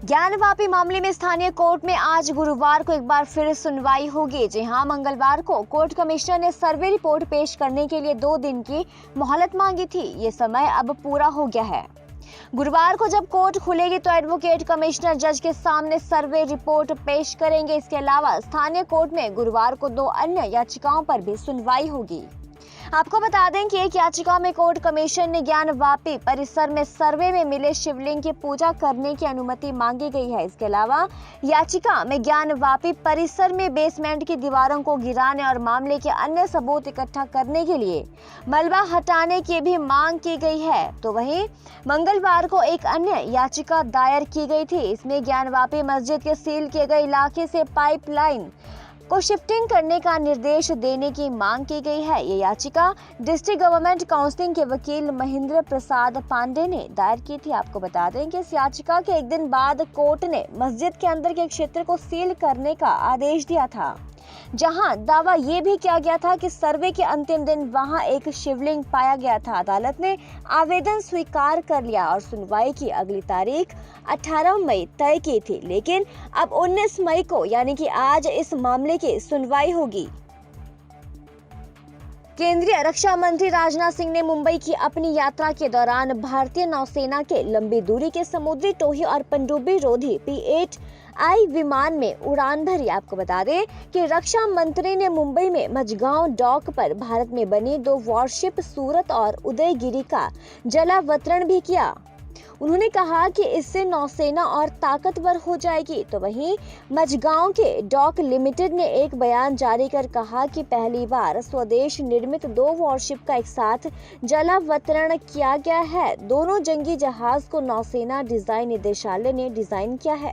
ज्ञानवापी मामले में स्थानीय कोर्ट में आज गुरुवार को एक बार फिर सुनवाई होगी। जी हां, मंगलवार को कोर्ट कमिश्नर ने सर्वे रिपोर्ट पेश करने के लिए 2 दिन की मोहलत मांगी थी। ये समय अब पूरा हो गया है। गुरुवार को जब कोर्ट खुलेगी तो एडवोकेट कमिश्नर जज के सामने सर्वे रिपोर्ट पेश करेंगे। इसके अलावा स्थानीय कोर्ट में गुरुवार को 2 अन्य याचिकाओं पर भी सुनवाई होगी। आपको बता दें कि एक याचिका में कोर्ट कमीशन ने ज्ञानवापी परिसर में सर्वे में मिले शिवलिंग की पूजा करने की अनुमति मांगी गई है। इसके अलावा याचिका में ज्ञानवापी परिसर में बेसमेंट की दीवारों को गिराने और मामले के अन्य सबूत इकट्ठा करने के लिए मलबा हटाने की भी मांग की गई है। तो वहीं मंगलवार को एक अन्य याचिका दायर की गई थी। इसमें ज्ञानवापी मस्जिद के सील किए गए इलाके से पाइपलाइन को शिफ्टिंग करने का निर्देश देने की मांग की गई है। ये याचिका डिस्ट्रिक्ट गवर्नमेंट काउंसिलिंग के वकील महेंद्र प्रसाद पांडे ने दायर की थी। आपको बता दें कि इस याचिका के एक दिन बाद कोर्ट ने मस्जिद के अंदर के क्षेत्र को सील करने का आदेश दिया था, जहां दावा ये भी किया गया था कि सर्वे के अंतिम दिन वहां एक शिवलिंग पाया गया था। अदालत ने आवेदन स्वीकार कर लिया और सुनवाई की अगली तारीख 18 मई तय की थी, लेकिन अब 19 मई को यानी कि आज इस मामले की सुनवाई होगी। केंद्रीय रक्षा मंत्री राजनाथ सिंह ने मुंबई की अपनी यात्रा के दौरान भारतीय नौसेना के लंबी दूरी के समुद्री टोही और पनडुब्बी रोधी P-8I विमान में उड़ान भरी। आपको बता दें कि रक्षा मंत्री ने मुंबई में मझगांव डॉक पर भारत में बनी 2 वॉरशिप सूरत और उदयगिरी का जलावतरण भी किया। उन्होंने कहा कि इससे नौसेना और ताकतवर हो जाएगी। तो वहीं मझगांव के डॉक लिमिटेड ने एक बयान जारी कर कहा कि पहली बार स्वदेश निर्मित 2 वॉरशिप का एक साथ जलावतरण किया गया है। दोनों जंगी जहाज को नौसेना डिजाइन निदेशालय ने डिजाइन किया है।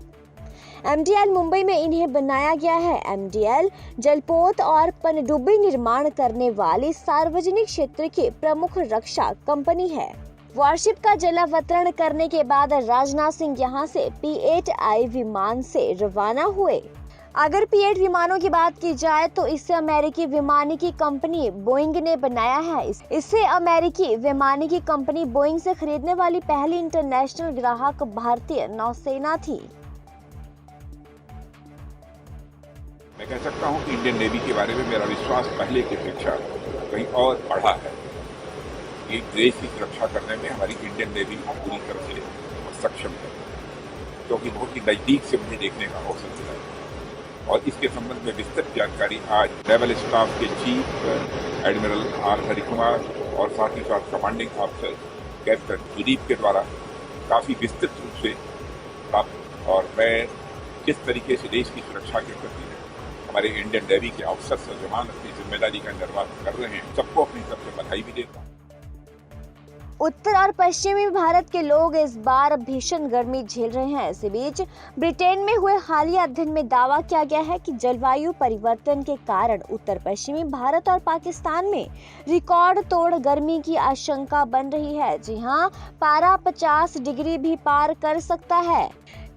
MDL मुंबई में इन्हें बनाया गया है। MDL जलपोत और पनडुब्बी निर्माण करने वाली सार्वजनिक क्षेत्र की प्रमुख रक्षा कंपनी है। वॉरशिप का जलावतरण करने के बाद राजनाथ सिंह यहां से P-8I विमान से रवाना हुए। अगर P-8 विमानों की बात की जाए तो इसे अमेरिकी विमानिकी कंपनी बोइंग ने बनाया है। इससे अमेरिकी विमानिकी कंपनी बोइंग से खरीदने वाली पहली इंटरनेशनल ग्राहक भारतीय नौसेना थी। मैं कह सकता हूं कि इंडियन नेवी के बारे में मेरा विश्वास पहले की अपेक्षा कहीं और बढ़ा है। ये देश की सुरक्षा करने में हमारी इंडियन नेवी पूरी तरह से सक्षम है, क्योंकि बहुत ही नज़दीक से मुझे देखने का अवसर मिला है। और इसके संबंध में विस्तृत जानकारी आज नेवल स्टाफ के चीफ एडमिरल आर हरिकुमार और साथ ही साथ कमांडिंग ऑफिसर कैप्टन विदीप के द्वारा काफ़ी विस्तृत रूप से प्राप्त। और मैं किस तरीके से देश की सुरक्षा के प्रति हमारे इंडियन नेवी के अफसर और जवान अपनी जिम्मेदारी का निर्वाह कर रहे हैं, सबको अपनी तरफ से बधाई भी देता हूँ। उत्तर और पश्चिमी भारत के लोग इस बार भीषण गर्मी झेल रहे हैं। इसी बीच ब्रिटेन में हुए हालिया अध्ययन में दावा किया गया है कि जलवायु परिवर्तन के कारण उत्तर पश्चिमी भारत और पाकिस्तान में रिकॉर्ड तोड़ गर्मी की आशंका बन रही है। जी हां, पारा 50 डिग्री भी पार कर सकता है।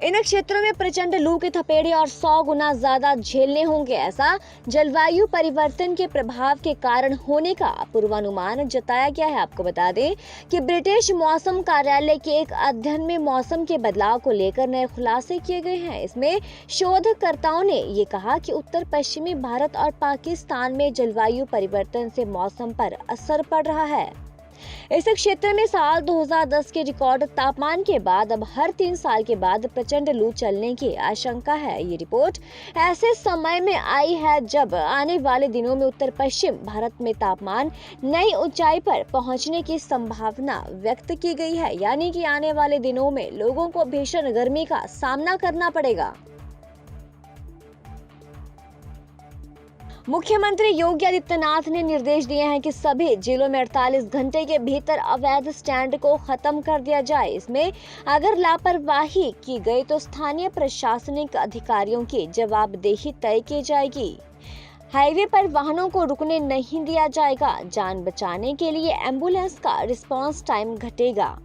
इन क्षेत्रों में प्रचंड लू के थपेड़े और 100 गुना ज्यादा झेलने होंगे। ऐसा जलवायु परिवर्तन के प्रभाव के कारण होने का पूर्वानुमान जताया गया है। आपको बता दें कि ब्रिटिश मौसम कार्यालय के एक अध्ययन में मौसम के बदलाव को लेकर नए खुलासे किए गए हैं। इसमें शोधकर्ताओं ने ये कहा कि उत्तर पश्चिमी भारत और पाकिस्तान में जलवायु परिवर्तन से मौसम पर असर पड़ रहा है। इस क्षेत्र में साल 2010 के रिकॉर्ड तापमान के बाद अब हर 3 साल के बाद प्रचंड लू चलने की आशंका है। ये रिपोर्ट ऐसे समय में आई है जब आने वाले दिनों में उत्तर पश्चिम भारत में तापमान नई ऊंचाई पर पहुंचने की संभावना व्यक्त की गई है, यानी कि आने वाले दिनों में लोगों को भीषण गर्मी का सामना करना पड़ेगा। मुख्यमंत्री योगी आदित्यनाथ ने निर्देश दिए हैं कि सभी जिलों में 48 घंटे के भीतर अवैध स्टैंड को खत्म कर दिया जाए। इसमें अगर लापरवाही की गई तो स्थानीय प्रशासनिक अधिकारियों की जवाबदेही तय की जाएगी। हाईवे पर वाहनों को रुकने नहीं दिया जाएगा। जान बचाने के लिए एम्बुलेंस का रिस्पांस टाइम घटेगा।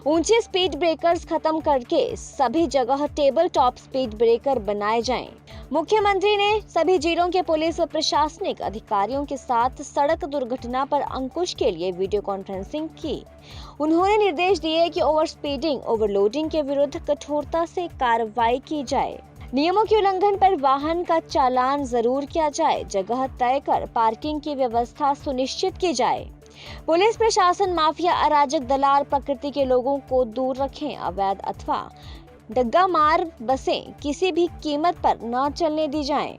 ऊंचे स्पीड ब्रेकर्स खत्म करके सभी जगह टेबल टॉप स्पीड ब्रेकर बनाए जाएं। मुख्यमंत्री ने सभी जिलों के पुलिस व प्रशासनिक अधिकारियों के साथ सड़क दुर्घटना पर अंकुश के लिए वीडियो कॉन्फ्रेंसिंग की। उन्होंने निर्देश दिए कि ओवर स्पीडिंग, ओवरलोडिंग के विरुद्ध कठोरता से कार्रवाई की जाए। नियमों के उल्लंघन पर वाहन का चालान जरूर किया जाए। जगह तय कर पार्किंग की व्यवस्था सुनिश्चित की जाए। पुलिस प्रशासन माफिया, अराजक, दलाल प्रकृति के लोगों को दूर रखें। अवैध अथवा डग्गा मार बसें किसी भी कीमत पर न चलने दी जाएं।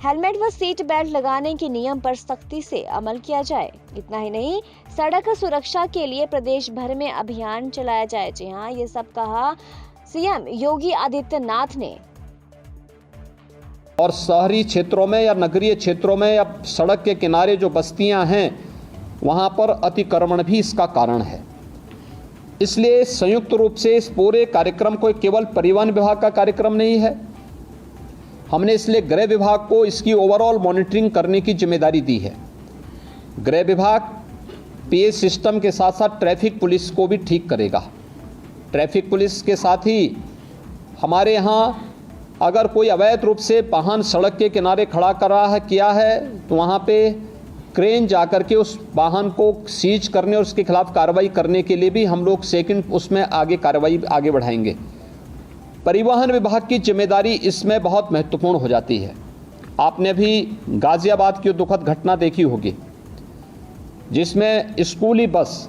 हेलमेट व सीट बेल्ट लगाने के नियम पर सख्ती से अमल किया जाए। इतना ही नहीं, सड़क सुरक्षा के लिए प्रदेश भर में अभियान चलाया जाए। जी हाँ, ये सब कहा सीएम योगी आदित्यनाथ ने। और शहरी क्षेत्रों में या नगरीय क्षेत्रों में या सड़क के किनारे जो बस्तियां हैं, वहां पर अतिक्रमण भी इसका कारण है। इसलिए संयुक्त रूप से इस पूरे कार्यक्रम को केवल परिवहन विभाग का कार्यक्रम नहीं है, हमने इसलिए गृह विभाग को इसकी ओवरऑल मॉनिटरिंग करने की जिम्मेदारी दी है। गृह विभाग पीएस सिस्टम के साथ साथ ट्रैफिक पुलिस को भी ठीक करेगा। ट्रैफिक पुलिस के साथ ही हमारे यहाँ अगर कोई अवैध रूप से वाहन सड़क के किनारे खड़ा किया है तो वहाँ पे क्रेन जाकर के उस वाहन को सीज करने और उसके खिलाफ कार्रवाई करने के लिए भी हम लोग सेकंड उसमें कार्रवाई आगे बढ़ाएंगे। परिवहन विभाग की जिम्मेदारी इसमें बहुत महत्वपूर्ण हो जाती है। आपने भी गाजियाबाद की दुखद घटना देखी होगी, जिसमें स्कूली बस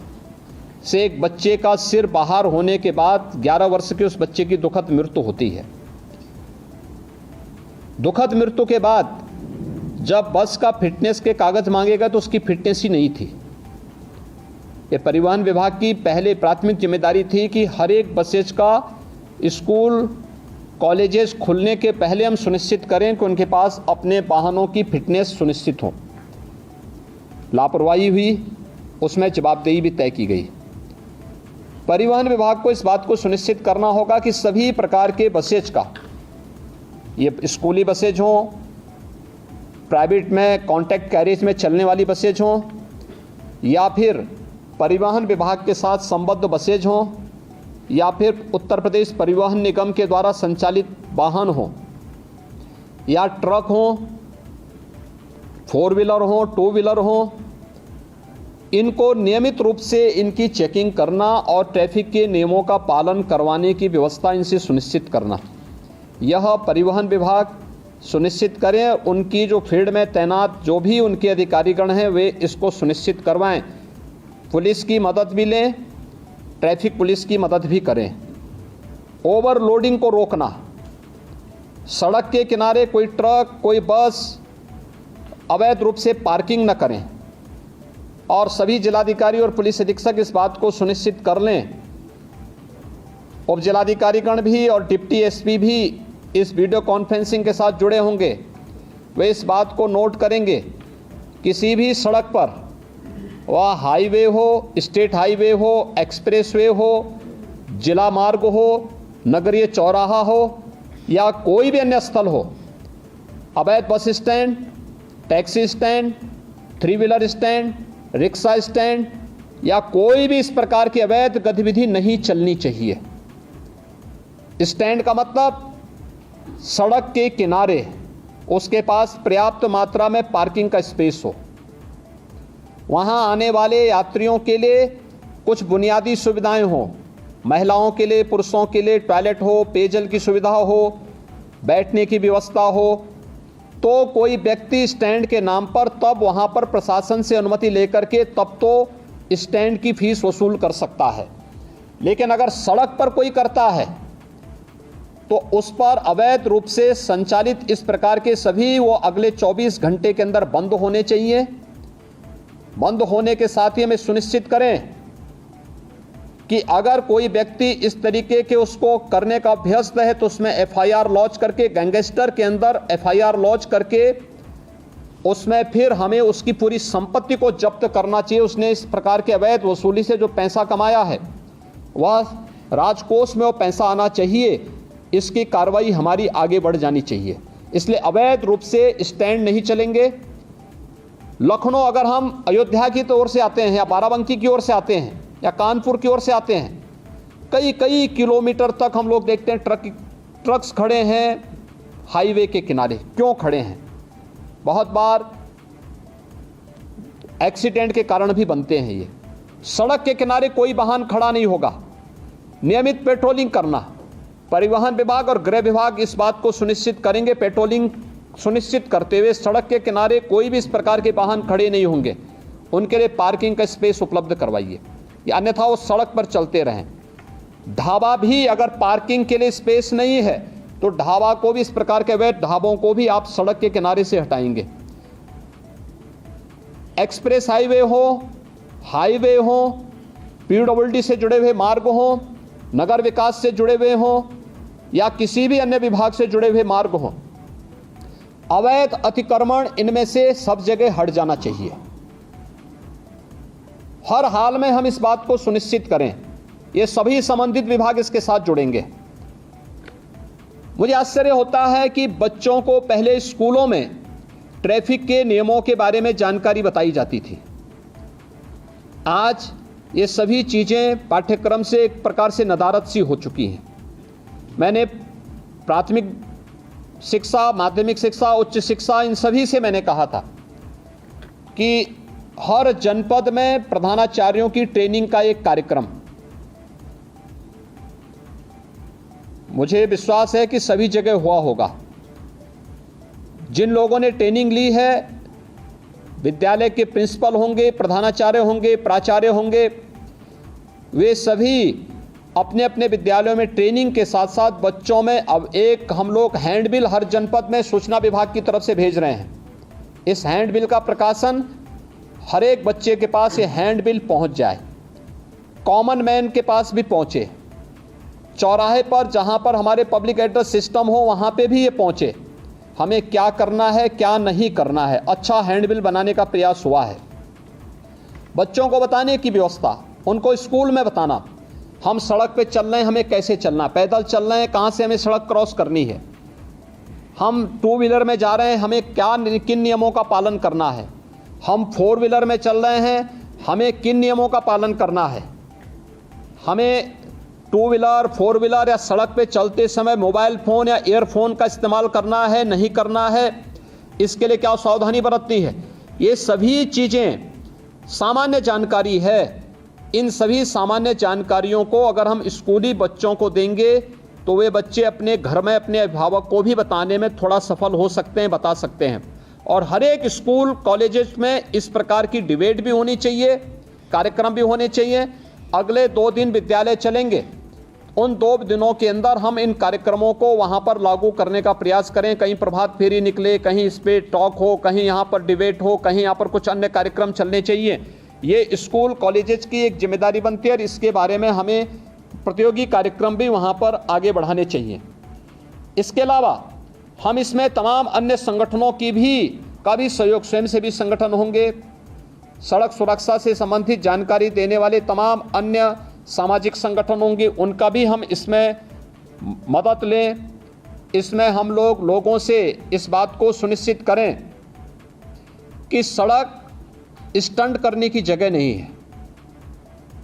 से एक बच्चे का सिर बाहर होने के बाद 11 वर्ष के उस बच्चे की दुखद मृत्यु होती है। दुखद मृत्यु के बाद जब बस का फिटनेस के कागज मांगेगा तो उसकी फिटनेस ही नहीं थी। ये परिवहन विभाग की पहले प्राथमिक जिम्मेदारी थी कि हर एक बसेज का स्कूल कॉलेजेस खुलने के पहले हम सुनिश्चित करें कि उनके पास अपने वाहनों की फिटनेस सुनिश्चित हो। लापरवाही हुई, उसमें जवाबदेही भी तय की गई। परिवहन विभाग को इस बात को सुनिश्चित करना होगा कि सभी प्रकार के बसेज का, ये स्कूली बसेज हों, प्राइवेट में कॉन्ट्रैक्ट कैरेज में चलने वाली बसेज हों, या फिर परिवहन विभाग के साथ संबद्ध बसेज हों, या फिर उत्तर प्रदेश परिवहन निगम के द्वारा संचालित वाहन हों, या ट्रक हों, 4 व्हीलर हों, 2 व्हीलर हों, इनको नियमित रूप से इनकी चेकिंग करना और ट्रैफिक के नियमों का पालन करवाने की व्यवस्था इनसे सुनिश्चित करना, यह परिवहन विभाग सुनिश्चित करें। उनकी जो फील्ड में तैनात जो भी उनके अधिकारीगण हैं वे इसको सुनिश्चित करवाएं। पुलिस की मदद भी लें, ट्रैफिक पुलिस की मदद भी करें। ओवरलोडिंग को रोकना, सड़क के किनारे कोई ट्रक, कोई बस अवैध रूप से पार्किंग न करें और सभी जिलाधिकारी और पुलिस अधीक्षक इस बात को सुनिश्चित कर लें। उप जिलाधिकारीगण भी और डिप्टी एसपी भी इस वीडियो कॉन्फ्रेंसिंग के साथ जुड़े होंगे। वे इस बात को नोट करेंगे, किसी भी सड़क पर, वह हाईवे हो, स्टेट हाईवे हो, एक्सप्रेसवे हो, जिला मार्ग हो, नगरीय चौराहा हो या कोई भी अन्य स्थल हो, अवैध bus stand, taxi stand, 3 wheeler stand, rickshaw stand या कोई भी इस प्रकार की अवैध गतिविधि नहीं चलनी चाहिए। स्टैंड का मतलब सड़क के किनारे उसके पास पर्याप्त मात्रा में पार्किंग का स्पेस हो, वहां आने वाले यात्रियों के लिए कुछ बुनियादी सुविधाएं हो, महिलाओं के लिए, पुरुषों के लिए टॉयलेट हो, पेयजल की सुविधा हो, बैठने की व्यवस्था हो, तो कोई व्यक्ति स्टैंड के नाम पर तब वहां पर प्रशासन से अनुमति लेकर के तब तो स्टैंड की फीस वसूल कर सकता है। लेकिन अगर सड़क पर कोई करता है तो उस पर अवैध रूप से संचालित इस प्रकार के सभी वो अगले 24 घंटे के अंदर बंद होने चाहिए। बंद होने के साथ ही हमें सुनिश्चित करें कि अगर कोई व्यक्ति इस तरीके के उसको करने का अभ्यस्त है तो उसमें एफआईआर लॉन्च करके, गैंगस्टर के अंदर एफआईआर लॉन्च करके उसमें फिर हमें उसकी पूरी संपत्ति को जब्त करना चाहिए। उसने इस प्रकार के अवैध वसूली से जो पैसा कमाया है वह राजकोष में वो पैसा आना चाहिए। इसकी कार्रवाई हमारी आगे बढ़ जानी चाहिए। इसलिए अवैध रूप से स्टैंड नहीं चलेंगे। लखनऊ, अगर हम अयोध्या की ओर से आते हैं या बाराबंकी की ओर से आते हैं या कानपुर की ओर से आते हैं, कई कई किलोमीटर तक हम लोग देखते हैं ट्रक्स खड़े हैं हाईवे के किनारे। क्यों खड़े हैं? बहुत बार एक्सीडेंट के कारण भी बनते हैं ये। सड़क के किनारे कोई वाहन खड़ा नहीं होगा। नियमित पेट्रोलिंग करना, परिवहन विभाग और गृह विभाग इस बात को सुनिश्चित करेंगे, पेट्रोलिंग सुनिश्चित करते हुए सड़क के किनारे कोई भी इस प्रकार के वाहन खड़े नहीं होंगे, उनके लिए पार्किंग का स्पेस उपलब्ध करवाइए, या अन्यथा वो सड़क पर चलते रहें। ढाबा भी अगर पार्किंग के लिए स्पेस नहीं है तो ढाबा को भी, इस प्रकार के अवैध ढाबों को भी आप सड़क के किनारे से हटाएंगे। एक्सप्रेस हाईवे हो, पीडब्ल्यूडी से जुड़े हुए मार्ग हो, नगर विकास से जुड़े हुए हो, या किसी भी अन्य विभाग से जुड़े हुए मार्ग हो, अवैध अतिक्रमण इनमें से सब जगह हट जाना चाहिए। हर हाल में हम इस बात को सुनिश्चित करें, ये सभी संबंधित विभाग इसके साथ जुड़ेंगे। मुझे आश्चर्य होता है कि बच्चों को पहले स्कूलों में ट्रैफिक के नियमों के बारे में जानकारी बताई जाती थी। आज ये सभी चीज़ें पाठ्यक्रम से एक प्रकार से नदारद सी हो चुकी हैं। मैंने प्राथमिक शिक्षा, माध्यमिक शिक्षा, उच्च शिक्षा, इन सभी से मैंने कहा था कि हर जनपद में प्रधानाचार्यों की ट्रेनिंग का एक कार्यक्रम, मुझे विश्वास है कि सभी जगह हुआ होगा। जिन लोगों ने ट्रेनिंग ली है, विद्यालय के प्रिंसिपल होंगे, प्रधानाचार्य होंगे, प्राचार्य होंगे, वे सभी अपने अपने विद्यालयों में ट्रेनिंग के साथ साथ बच्चों में अब एक हम लोग हैंडबिल हर जनपद में सूचना विभाग की तरफ से भेज रहे हैं। इस हैंडबिल का प्रकाशन हर एक बच्चे के पास ये हैंडबिल पहुंच जाए, कॉमन मैन के पास भी पहुंचे, चौराहे पर जहां पर हमारे पब्लिक एड्रेस सिस्टम हो वहां पे भी ये पहुंचे। हमें क्या करना है, क्या नहीं करना है, अच्छा हैंडबिल बनाने का प्रयास हुआ है। बच्चों को बताने की व्यवस्था, उनको स्कूल में बताना, हम सड़क पे चल रहे हैं, हमें कैसे चलना, पैदल चल रहे हैं, कहाँ से हमें सड़क क्रॉस करनी है, हम टू व्हीलर में जा रहे हैं, हमें किन नियमों का पालन करना है, हम फोर व्हीलर में चल रहे हैं, हमें किन नियमों का पालन करना है, हमें टू व्हीलर, फोर व्हीलर या सड़क पे चलते समय मोबाइल फ़ोन या ईयरफोन का इस्तेमाल करना है, नहीं करना है, इसके लिए क्या सावधानी बरतनी है। ये सभी चीज़ें सामान्य जानकारी है। इन सभी सामान्य जानकारियों को अगर हम स्कूली बच्चों को देंगे तो वे बच्चे अपने घर में अपने अभिभावक को भी बताने में थोड़ा सफल हो सकते हैं, बता सकते हैं। और हर एक स्कूल कॉलेजेस में इस प्रकार की डिबेट भी होनी चाहिए, कार्यक्रम भी होने चाहिए। अगले 2 दिन विद्यालय चलेंगे, उन 2 दिनों के अंदर हम इन कार्यक्रमों को वहाँ पर लागू करने का प्रयास करें। कहीं प्रभात फेरी निकले, कहीं इस पर टॉक हो, कहीं यहाँ पर डिबेट हो, कहीं यहाँ पर कुछ अन्य कार्यक्रम चलने चाहिए। ये स्कूल कॉलेजेस की एक जिम्मेदारी बनती है और इसके बारे में हमें प्रतियोगी कार्यक्रम भी वहाँ पर आगे बढ़ाने चाहिए। इसके अलावा हम इसमें तमाम अन्य संगठनों का भी सहयोग, स्वयंसेवी संगठन होंगे, सड़क सुरक्षा से संबंधित जानकारी देने वाले तमाम अन्य सामाजिक संगठन होंगे, उनका भी हम इसमें मदद लें। इसमें हम लोगों से इस बात को सुनिश्चित करें कि सड़क स्टंट करने की जगह नहीं है।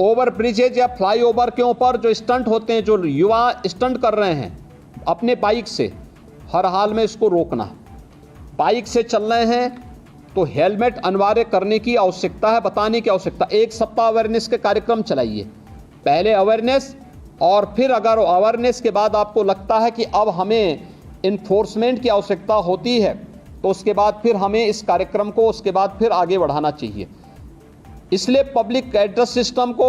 ओवर ब्रिजेज या फ्लाईओवर के ऊपर जो स्टंट होते हैं, जो युवा स्टंट कर रहे हैं अपने बाइक से, हर हाल में इसको रोकना। बाइक से चल रहे हैं तो हेलमेट अनिवार्य करने की आवश्यकता है, बताने की आवश्यकता। 1 सप्ताह अवेयरनेस के कार्यक्रम चलाइए, पहले अवेयरनेस, और फिर अगर अवेयरनेस के बाद आपको लगता है कि अब हमें इन्फोर्समेंट की आवश्यकता होती है तो उसके बाद फिर हमें इस कार्यक्रम को उसके बाद फिर आगे बढ़ाना चाहिए। इसलिए पब्लिक एड्रेस सिस्टम को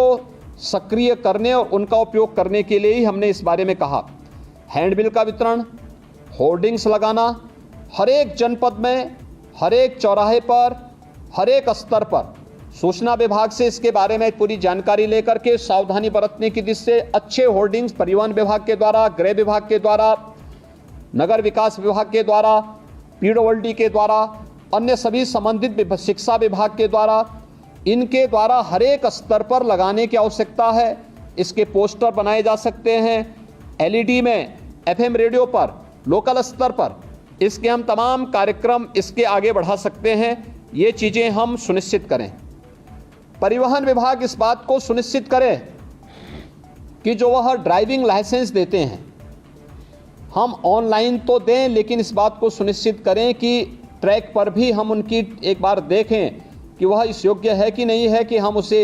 सक्रिय करने और उनका उपयोग करने के लिए ही हमने इस बारे में कहा। हैंडबिल का वितरण, होर्डिंग्स लगाना, हर एक जनपद में, हर एक चौराहे पर, हर एक स्तर पर सूचना विभाग से इसके बारे में पूरी जानकारी लेकर के सावधानी बरतने की दिशा से अच्छे होर्डिंग्स परिवहन विभाग के द्वारा, गृह विभाग के द्वारा, नगर विकास विभाग के द्वारा, पीडब्ल्यूडी के द्वारा, अन्य सभी संबंधित शिक्षा विभाग के द्वारा, इनके द्वारा हर एक स्तर पर लगाने की आवश्यकता है। इसके पोस्टर बनाए जा सकते हैं, एलईडी में, एफएम रेडियो पर, लोकल स्तर पर इसके हम तमाम कार्यक्रम इसके आगे बढ़ा सकते हैं। ये चीज़ें हम सुनिश्चित करें। परिवहन विभाग इस बात को सुनिश्चित करे कि जो वह ड्राइविंग लाइसेंस देते हैं हम ऑनलाइन तो दें, लेकिन इस बात को सुनिश्चित करें कि ट्रैक पर भी हम उनकी एक बार देखें कि वह इस योग्य है कि नहीं है कि हम उसे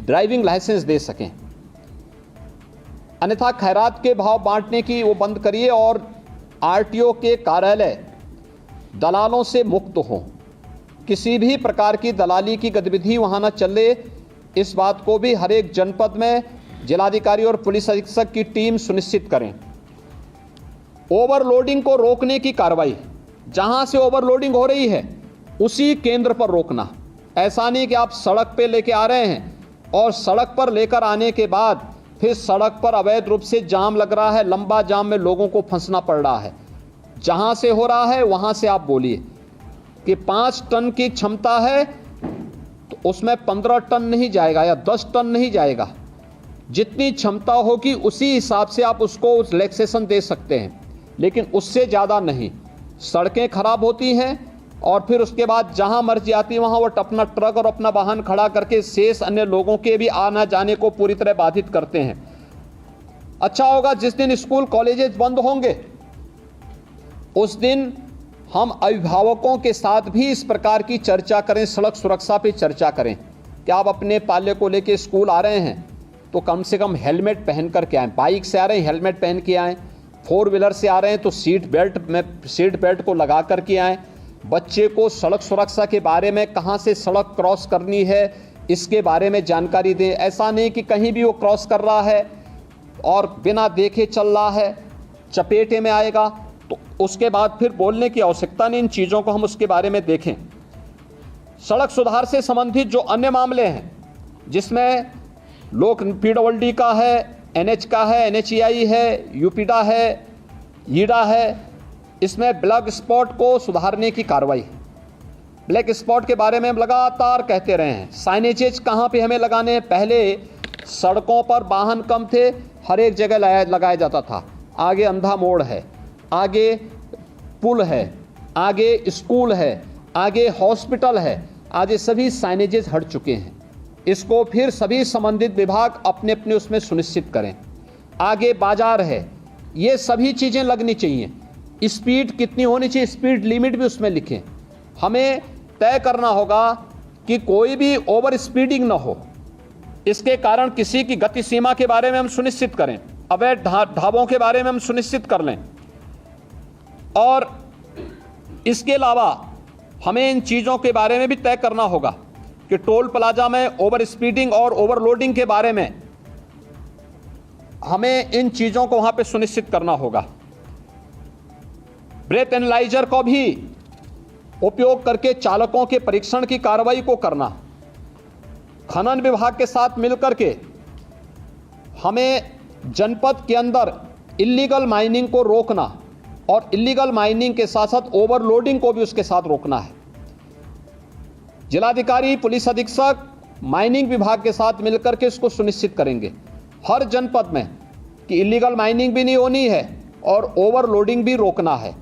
ड्राइविंग लाइसेंस दे सकें। अन्यथा खैरात के भाव बांटने की वो बंद करिए और आरटीओ के कार्यालय दलालों से मुक्त हों। किसी भी प्रकार की दलाली की गतिविधि वहाँ न चले, इस बात को भी हर एक जनपद में जिलाधिकारी और पुलिस अधीक्षक की टीम सुनिश्चित करें। ओवरलोडिंग को रोकने की कार्रवाई, जहां से ओवरलोडिंग हो रही है उसी केंद्र पर रोकना। ऐसा नहीं कि आप सड़क पे लेके आ रहे हैं और सड़क पर लेकर आने के बाद फिर सड़क पर अवैध रूप से जाम लग रहा है, लंबा जाम में लोगों को फंसना पड़ रहा है। जहां से हो रहा है वहां से आप बोलिए कि 5 टन की क्षमता है तो उसमें 15 टन नहीं जाएगा या 10 टन नहीं जाएगा। जितनी क्षमता होगी उसी हिसाब से आप उसको रिलैक्सेशन दे सकते हैं, लेकिन उससे ज़्यादा नहीं। सड़कें खराब होती हैं और फिर उसके बाद जहां मर्जी आती है वहां वो अपना ट्रक और अपना वाहन खड़ा करके शेष अन्य लोगों के भी आना जाने को पूरी तरह बाधित करते हैं। अच्छा होगा जिस दिन स्कूल कॉलेजेस बंद होंगे उस दिन हम अभिभावकों के साथ भी इस प्रकार की चर्चा करें, सड़क सुरक्षा पे चर्चा करें कि आप अपने पाले को लेके स्कूल आ रहे हैं तो कम से कम हेलमेट पहन कर के आएँ। बाइक से आ रहे हैं हेलमेट पहन के आएँ, 4 व्हीलर से आ रहे हैं तो सीट बेल्ट को लगा कर के आएँ। बच्चे को सड़क सुरक्षा के बारे में, कहाँ से सड़क क्रॉस करनी है इसके बारे में जानकारी दें। ऐसा नहीं कि कहीं भी वो क्रॉस कर रहा है और बिना देखे चल रहा है, चपेटे में आएगा तो उसके बाद फिर बोलने की आवश्यकता नहीं। इन चीज़ों को हम उसके बारे में देखें। सड़क सुधार से संबंधित जो अन्य मामले हैं जिसमें लोक पीडब्ल्यूडी का है, एनएच का है, एनएचईआई है, यूपीडा है, ईडा है, इसमें ब्लैक स्पॉट को सुधारने की कार्रवाई। ब्लैक स्पॉट के बारे में हम लगातार कहते रहे हैं। साइनेजेज कहाँ पे हमें लगाने हैं? पहले सड़कों पर वाहन कम थे, हर एक जगह लगाया जाता था। आगे अंधा मोड़ है, आगे पुल है, आगे स्कूल है, आगे हॉस्पिटल है, आज सभी साइनेजेस हट चुके हैं। इसको फिर सभी संबंधित विभाग अपने अपने उसमें सुनिश्चित करें। आगे बाजार है, ये सभी चीज़ें लगनी चाहिए। स्पीड कितनी होनी चाहिए, स्पीड लिमिट भी उसमें लिखें। हमें तय करना होगा कि कोई भी ओवर स्पीडिंग ना हो, इसके कारण किसी की गति सीमा के बारे में हम सुनिश्चित करें। अवैध ढाबों के बारे में हम सुनिश्चित कर लें और इसके अलावा हमें इन चीज़ों के बारे में भी तय करना होगा कि टोल प्लाजा में ओवर स्पीडिंग और ओवरलोडिंग के बारे में हमें इन चीज़ों को वहाँ पे सुनिश्चित करना होगा। ब्रेथ एनालाइजर को भी उपयोग करके चालकों के परीक्षण की कार्रवाई को करना। खनन विभाग के साथ मिलकर के हमें जनपद के अंदर इल्लीगल माइनिंग को रोकना और इल्लीगल माइनिंग के साथ साथ ओवरलोडिंग को भी उसके साथ रोकना है। जिलाधिकारी, पुलिस अधीक्षक माइनिंग विभाग के साथ मिलकर के इसको सुनिश्चित करेंगे हर जनपद में कि इल्लीगल माइनिंग भी नहीं होनी है और ओवरलोडिंग भी रोकना है।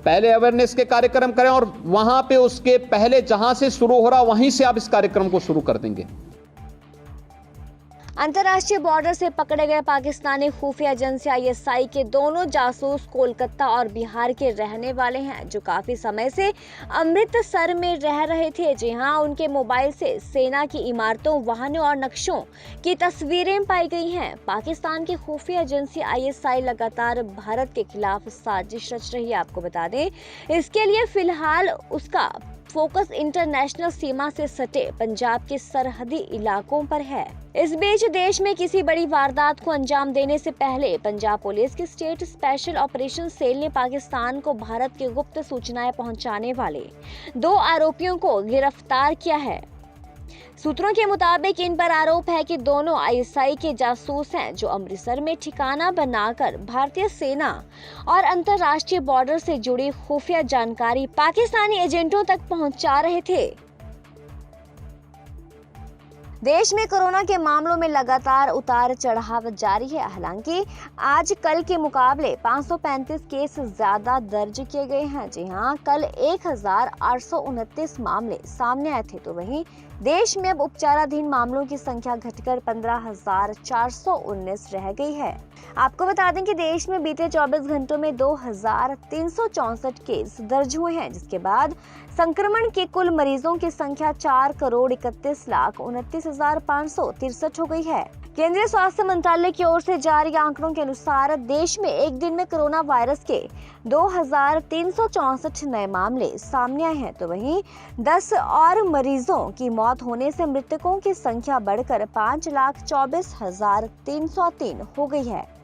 पहले अवेयरनेस के कार्यक्रम करें और वहां पे उसके पहले जहां से शुरू हो रहा वहीं से आप इस कार्यक्रम को शुरू कर देंगे। अंतर्राष्ट्रीय बॉर्डर से पकड़े गए पाकिस्तानी खुफिया एजेंसी आईएसआई के दोनों जासूस कोलकाता और बिहार के रहने वाले हैं, जो काफी समय से अमृतसर में रह रहे थे। जी हां, उनके मोबाइल से सेना की इमारतों, वाहनों और नक्शों की तस्वीरें पाई गई हैं। पाकिस्तान की खुफिया एजेंसी आईएसआई लगातार भारत के खिलाफ साजिश रच रही है, आपको बता दें। इसके लिए फिलहाल उसका फोकस इंटरनेशनल सीमा से सटे पंजाब के सरहदी इलाकों पर है। इस बीच देश में किसी बड़ी वारदात को अंजाम देने से पहले पंजाब पुलिस की स्टेट स्पेशल ऑपरेशन सेल ने पाकिस्तान को भारत की गुप्त सूचनाएं पहुंचाने वाले 2 आरोपियों को गिरफ्तार किया है। सूत्रों के मुताबिक इन पर आरोप है कि दोनों आईएसआई के जासूस हैं, जो अमृतसर में ठिकाना बनाकर भारतीय सेना और अंतर्राष्ट्रीय बॉर्डर से जुड़ी खुफिया जानकारी पाकिस्तानी एजेंटों तक पहुंचा रहे थे। देश में कोरोना के मामलों में लगातार उतार चढ़ाव जारी है। हालांकि आज कल के मुकाबले 535 केस ज्यादा दर्ज किए गए हैं। जी हां, कल 1829 मामले सामने आए थे, तो वहीं देश में अब उपचाराधीन मामलों की संख्या घटकर 15,419 रह गई है। आपको बता दें कि देश में बीते 24 घंटों में 2,364 केस दर्ज हुए हैं, जिसके बाद संक्रमण के कुल मरीजों की संख्या 4,31,29,563 हो गई है। केंद्रीय स्वास्थ्य मंत्रालय की ओर से जारी आंकड़ों के अनुसार देश में एक दिन में कोरोना वायरस के 2,364 नए मामले सामने आए हैं, तो वहीं 10 और मरीजों की मौत होने से मृतकों की संख्या बढ़कर 5,24,303 हो गई है।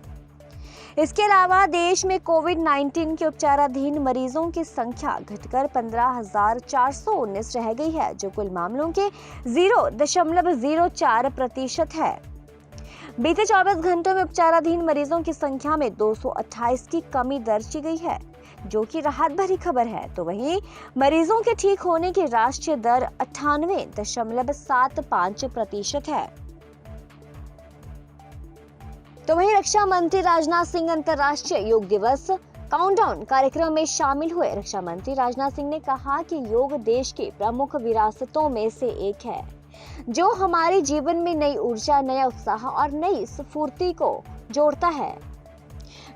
इसके अलावा देश में कोविड-19 के उपचाराधीन मरीजों की संख्या घटकर 15,419 रह गई है, जो कुल मामलों के 0.04% है। बीते 24 घंटों में उपचाराधीन मरीजों की संख्या में 228 की कमी दर्ज की गई है, जो कि राहत भरी खबर है। तो वहीं मरीजों के ठीक होने की राष्ट्रीय दर 98.75% है। तो वहीं रक्षा मंत्री राजनाथ सिंह अंतर्राष्ट्रीय योग दिवस काउंटडाउन कार्यक्रम में शामिल हुए। रक्षा मंत्री राजनाथ सिंह ने कहा कि योग देश की प्रमुख विरासतों में से एक है, जो हमारे जीवन में नई ऊर्जा, नया उत्साह और नई स्फूर्ति को जोड़ता है।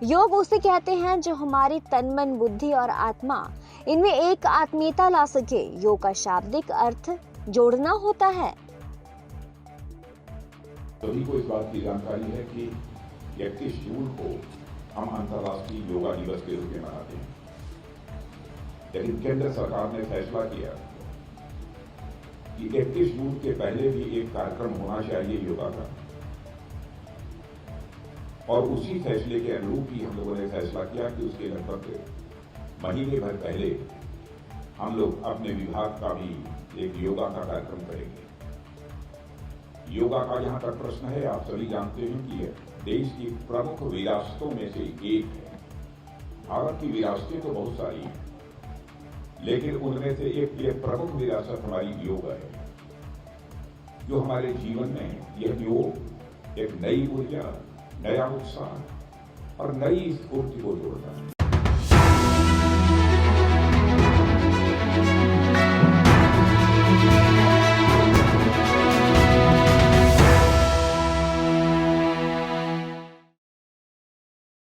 योग उसे कहते हैं जो हमारी तन, मन, बुद्धि और आत्मा इनमें एक आत्मीयता ला सके। योग का शाब्दिक अर्थ जोड़ना होता है। सभी को इस बात की जानकारी है कि 31 जून को हम अंतर्राष्ट्रीय योगा दिवस के रूप में मनाते हैं, लेकिन केंद्र सरकार ने फैसला किया कि 31 जून के पहले भी एक कार्यक्रम होना चाहिए योगा का, और उसी फैसले के अनुरूप ही हम लोगों ने फैसला किया कि उसके लगभग महीने भर पहले हम लोग अपने विभाग का भी एक योगा का कार्यक्रम करेंगे। योगा का जहां तक प्रश्न है, आप सभी जानते हैं कि यह देश की प्रमुख विरासतों में से एक है। भारत की विरासतें तो बहुत सारी हैं, लेकिन उनमें से एक ये प्रमुख विरासत हमारी योग है, जो हमारे जीवन में यह योग एक नई ऊर्जा, नया उत्साह और नई स्फूर्ति को जोड़ता है।